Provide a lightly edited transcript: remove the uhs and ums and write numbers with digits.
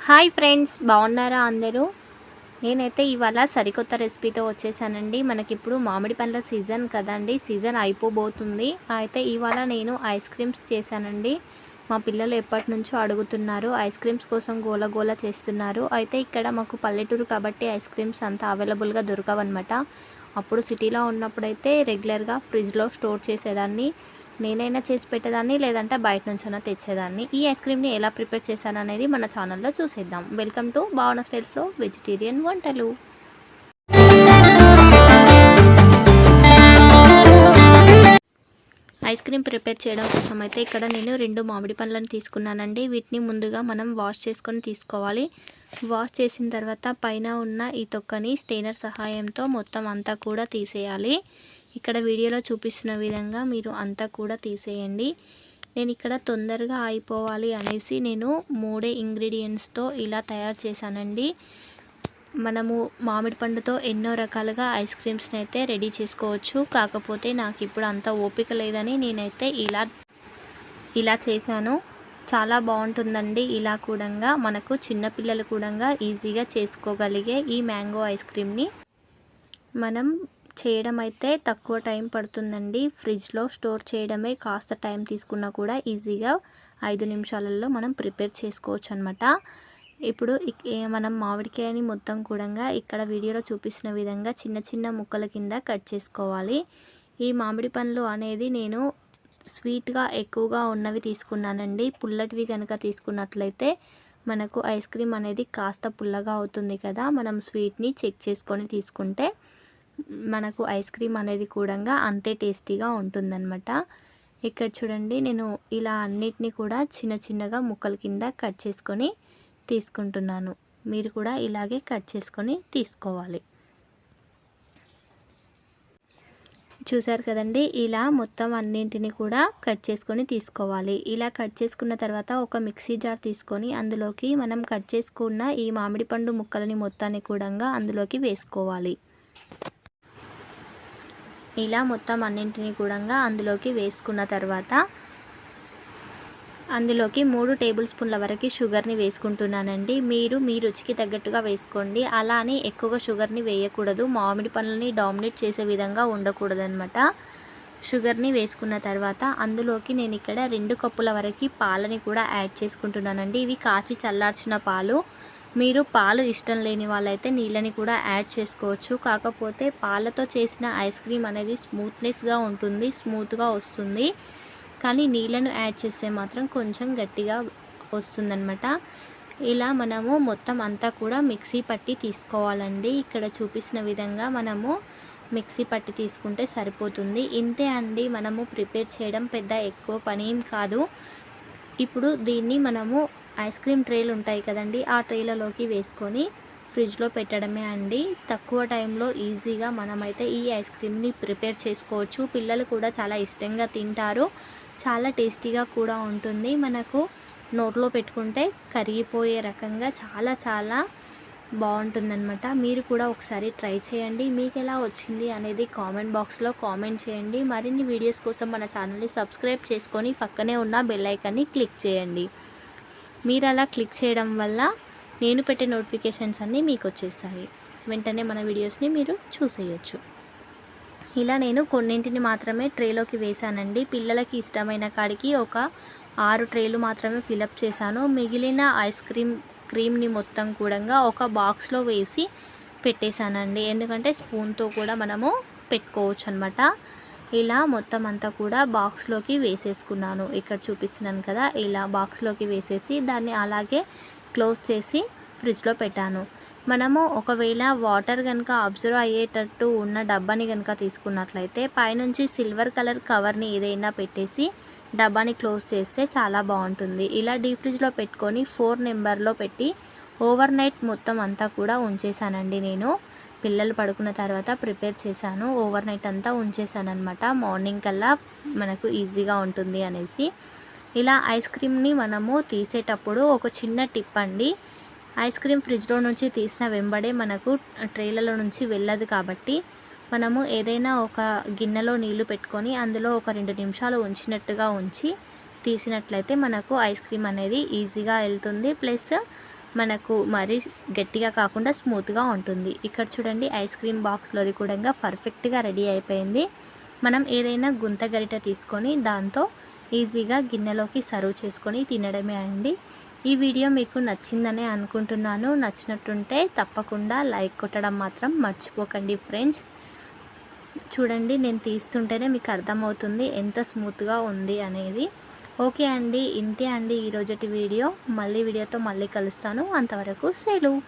Hi friends, బాగున్నారా అందరూ? నేనైతే ఇవాళ సరికొత్త రెసిపీతో వచ్చేసానండి. మనకిప్పుడు మామిడి పండ్ల సీజన్ కదండి, సీజన్ అయిపోబోతుంది. అయితే ఇవాళ నేను ఐస్ క్రీమ్స్ చేశానండి. మా పిల్లలు ఎప్పటి నుంచో అడుగుతున్నారు, ఐస్ క్రీమ్స్ కోసం గోల గోల చేస్తున్నారు. అయితే ఇక్కడ మాకు పల్లెటూరు కాబట్టి ఐస్ క్రీమ్స్ అంత అవైలబుల్గా దొరకవన్నమాట. అప్పుడు సిటీలో ఉన్నప్పుడైతే రెగ్యులర్గా ఫ్రిడ్జ్లో స్టోర్ చేసేదాన్ని. నేనైనా చేసి పెట్టేదాన్ని, లేదంటే బయట నుంచైనా తెచ్చేదాన్ని. ఈ ఐస్ క్రీమ్ని ఎలా ప్రిపేర్ చేశాననేది మన ఛానల్లో చూసేద్దాం. వెల్కమ్ టు భావన స్టైల్స్లో వెజిటేరియన్ వంటలు. ఐస్ క్రీమ్ ప్రిపేర్ చేయడం కోసం అయితే ఇక్కడ నేను 2 మామిడి పండ్లను తీసుకున్నానండి. వీటిని ముందుగా మనం వాష్ చేసుకొని తీసుకోవాలి. వాష్ చేసిన తర్వాత పైన ఉన్న ఈ తొక్కని స్టెయినర్ సహాయంతో మొత్తం అంతా కూడా తీసేయాలి. ఇక్కడ వీడియోలో చూపిస్తున్న విధంగా మీరు అంతా కూడా తీసేయండి. నేను ఇక్కడ తొందరగా అయిపోవాలి అనేసి నేను 3 ఇంగ్రీడియంట్స్తో ఇలా తయారు చేశానండి. మనము మామిడి పండుతో ఎన్నో రకాలుగా ఐస్ క్రీమ్స్ని అయితే రెడీ చేసుకోవచ్చు. కాకపోతే నాకు ఇప్పుడు అంత ఓపిక లేదని నేనైతే ఇలా చేశాను. చాలా బాగుంటుందండి. ఇలా కూడా మనకు చిన్నపిల్లలు కూడా ఈజీగా చేసుకోగలిగే ఈ మ్యాంగో ఐస్ క్రీమ్ని మనం చేయడం అయితే తక్కువ టైం పడుతుందండి. ఫ్రిడ్జ్లో స్టోర్ చేయడమే కాస్త టైం తీసుకున్నా కూడా ఈజీగా 5 నిమిషాలలో మనం ప్రిపేర్ చేసుకోవచ్చు అనమాట. ఇప్పుడు మనం మామిడికాయని మొత్తం కూడా ఇక్కడ వీడియోలో చూపిస్తున్న విధంగా చిన్న చిన్న ముక్కల కింద కట్ చేసుకోవాలి. ఈ మామిడి పండ్లు అనేది నేను స్వీట్గా ఎక్కువగా ఉన్నవి తీసుకున్నానండి. పుల్లటివి కనుక తీసుకున్నట్లయితే మనకు ఐస్ క్రీమ్ అనేది కాస్త పుల్లగా అవుతుంది కదా. మనం స్వీట్ని చెక్ చేసుకొని తీసుకుంటే మనకు ఐస్ క్రీమ్ అనేది కూడా అంతే టేస్టీగా ఉంటుందన్నమాట. ఇక్కడ చూడండి, నేను ఇలా అన్నిటినీ కూడా చిన్న చిన్నగా ముక్కల కింద కట్ చేసుకొని తీసుకుంటున్నాను. మీరు కూడా ఇలాగే కట్ చేసుకొని తీసుకోవాలి. చూసారు కదండి, ఇలా మొత్తం అన్నింటినీ కూడా కట్ చేసుకొని తీసుకోవాలి. ఇలా కట్ చేసుకున్న తర్వాత ఒక మిక్సీ జార్ తీసుకొని అందులోకి మనం కట్ చేసుకున్న ఈ మామిడి పండు ముక్కలని మొత్తాన్ని కూడా అందులోకి వేసుకోవాలి. ఇలా మొత్తం అన్నింటినీ కూడా అందులోకి వేసుకున్న తర్వాత అందులోకి 3 టేబుల్ స్పూన్ల వరకు షుగర్ని వేసుకుంటున్నానండి. మీరు మీ రుచికి తగ్గట్టుగా వేసుకోండి. అలా అని ఎక్కువగా షుగర్ని వేయకూడదు. మామిడి పండ్లని డామినేట్ చేసే విధంగా ఉండకూడదు అనమాట. షుగర్ని వేసుకున్న తర్వాత అందులోకి నేను ఇక్కడ 2 కప్పుల వరకు పాలని కూడా యాడ్ చేసుకుంటున్నానండి. ఇవి కాచి చల్లార్చిన పాలు. మీరు పాలు ఇష్టం లేని వాళ్ళైతే నీళ్ళని కూడా యాడ్ చేసుకోవచ్చు. కాకపోతే పాలతో చేసిన ఐస్ క్రీమ్ అనేది స్మూత్నెస్గా ఉంటుంది, స్మూత్గా వస్తుంది. కానీ నీళ్ళను యాడ్ చేస్తే మాత్రం కొంచెం గట్టిగా వస్తుందన్నమాట. ఇలా మనము మొత్తం అంతా కూడా మిక్సీ పట్టి తీసుకోవాలండి. ఇక్కడ చూపిస్తున్న విధంగా మనము మిక్సీ పట్టి తీసుకుంటే సరిపోతుంది. ఇంతే అండి, మనము ప్రిపేర్ చేయడం పెద్ద ఎక్కువ పని ఏం కాదు. ఇప్పుడు దీన్ని మనము ఐస్ క్రీమ్ ట్రేలు ఉంటాయి కదండి, ఆ ట్రేలలోకి వేసుకొని ఫ్రిడ్జ్లో పెట్టడమే అండి. తక్కువ టైంలో ఈజీగా మనమైతే ఈ ఐస్ క్రీమ్ని ప్రిపేర్ చేసుకోవచ్చు. పిల్లలు కూడా చాలా ఇష్టంగా తింటారు. చాలా టేస్టీగా కూడా ఉంటుంది. మనకు నోట్లో పెట్టుకుంటే కరిగిపోయే రకంగా చాలా బాగుంటుందన్నమాట. మీరు కూడా ఒకసారి ట్రై చేయండి. మీకు ఎలా వచ్చింది అనేది కామెంట్ బాక్స్లో కామెంట్ చేయండి. మరిన్ని వీడియోస్ కోసం మన ఛానల్ని సబ్స్క్రైబ్ చేసుకొని పక్కనే ఉన్న బెల్ ఐకాన్ని క్లిక్ చేయండి. మీరు అలా క్లిక్ చేయడం వల్ల నేను పెట్టే నోటిఫికేషన్స్ అన్నీ మీకు వచ్చేస్తాయి. వెంటనే మన వీడియోస్ని మీరు చూసేయచ్చు. ఇలా నేను కొన్నింటిని మాత్రమే ట్రేలోకి వేసానండి. పిల్లలకి ఇష్టమైన కాడికి ఒక 6 ట్రేలు మాత్రమే ఫిలప్ చేశాను. మిగిలిన ఐస్ క్రీమ్ని మొత్తం కూడా ఒక బాక్స్లో వేసి పెట్టేశానండి. ఎందుకంటే స్పూన్తో కూడా మనము పెట్టుకోవచ్చు అనమాట. ఇలా మొత్తం అంతా కూడా బాక్స్లోకి వేసేసుకున్నాను. ఇక్కడ చూపిస్తున్నాను కదా, ఇలా బాక్స్లోకి వేసేసి దాన్ని అలాగే క్లోజ్ చేసి ఫ్రిడ్జ్లో పెట్టాను. మనము ఒకవేళ వాటర్ కనుక అబ్జర్వ్ అయ్యేటట్టు ఉన్న డబ్బాని కనుక తీసుకున్నట్లయితే పైనుంచి సిల్వర్ కలర్ కవర్ని ఏదైనా పెట్టేసి డబ్బాని క్లోజ్ చేస్తే చాలా బాగుంటుంది. ఇలా డీప్ ఫ్రిడ్జ్లో పెట్టుకొని 4 నెంబర్లో పెట్టి ఓవర్ నైట్ మొత్తం అంతా కూడా ఉంచేసానండి. నేను పిల్లలు పడుకున్న తర్వాత ప్రిపేర్ చేశాను. ఓవర్ నైట్ అంతా ఉంచేసాను అనమాట. మార్నింగ్ కల్లా మనకు ఈజీగా ఉంటుంది అనేసి. ఇలా ఐస్ క్రీమ్ని మనము తీసేటప్పుడు ఒక చిన్న టిప్ అండి. ఐస్ క్రీమ్ ఫ్రిడ్జ్లో నుంచి తీసిన వెంబడే మనకు ట్రేలలో నుంచి వెళ్ళదు కాబట్టి మనము ఏదైనా ఒక గిన్నెలో నీళ్లు పెట్టుకొని అందులో ఒక 2 నిమిషాలు ఉంచినట్టుగా ఉంచి తీసినట్లయితే మనకు ఐస్ క్రీమ్ అనేది ఈజీగా వెళ్తుంది. ప్లస్ మనకు మరీ గట్టిగా కాకుండా స్మూత్గా ఉంటుంది. ఇక్కడ చూడండి ఐస్ క్రీమ్ బాక్స్లోది కూడా పర్ఫెక్ట్గా రెడీ అయిపోయింది. మనం ఏదైనా గుంత గరిటె తీసుకొని దాంతో ఈజీగా గిన్నెలోకి సర్వ్ చేసుకొని తినడమే అండి. ఈ వీడియో మీకు నచ్చిందనే అనుకుంటున్నాను. నచ్చినట్టుంటే తప్పకుండా లైక్ కొట్టడం మాత్రం మర్చిపోకండి ఫ్రెండ్స్. చూడండి నేను తీస్తుంటేనే మీకు అర్థమవుతుంది ఎంత స్మూత్గా ఉంది అనేది. ఓకే అండి, ఇంతే అండి ఈరోజుటి వీడియో. మళ్ళీ వీడియోతో మళ్ళీ కలుస్తాను. అంతవరకు సెలవు.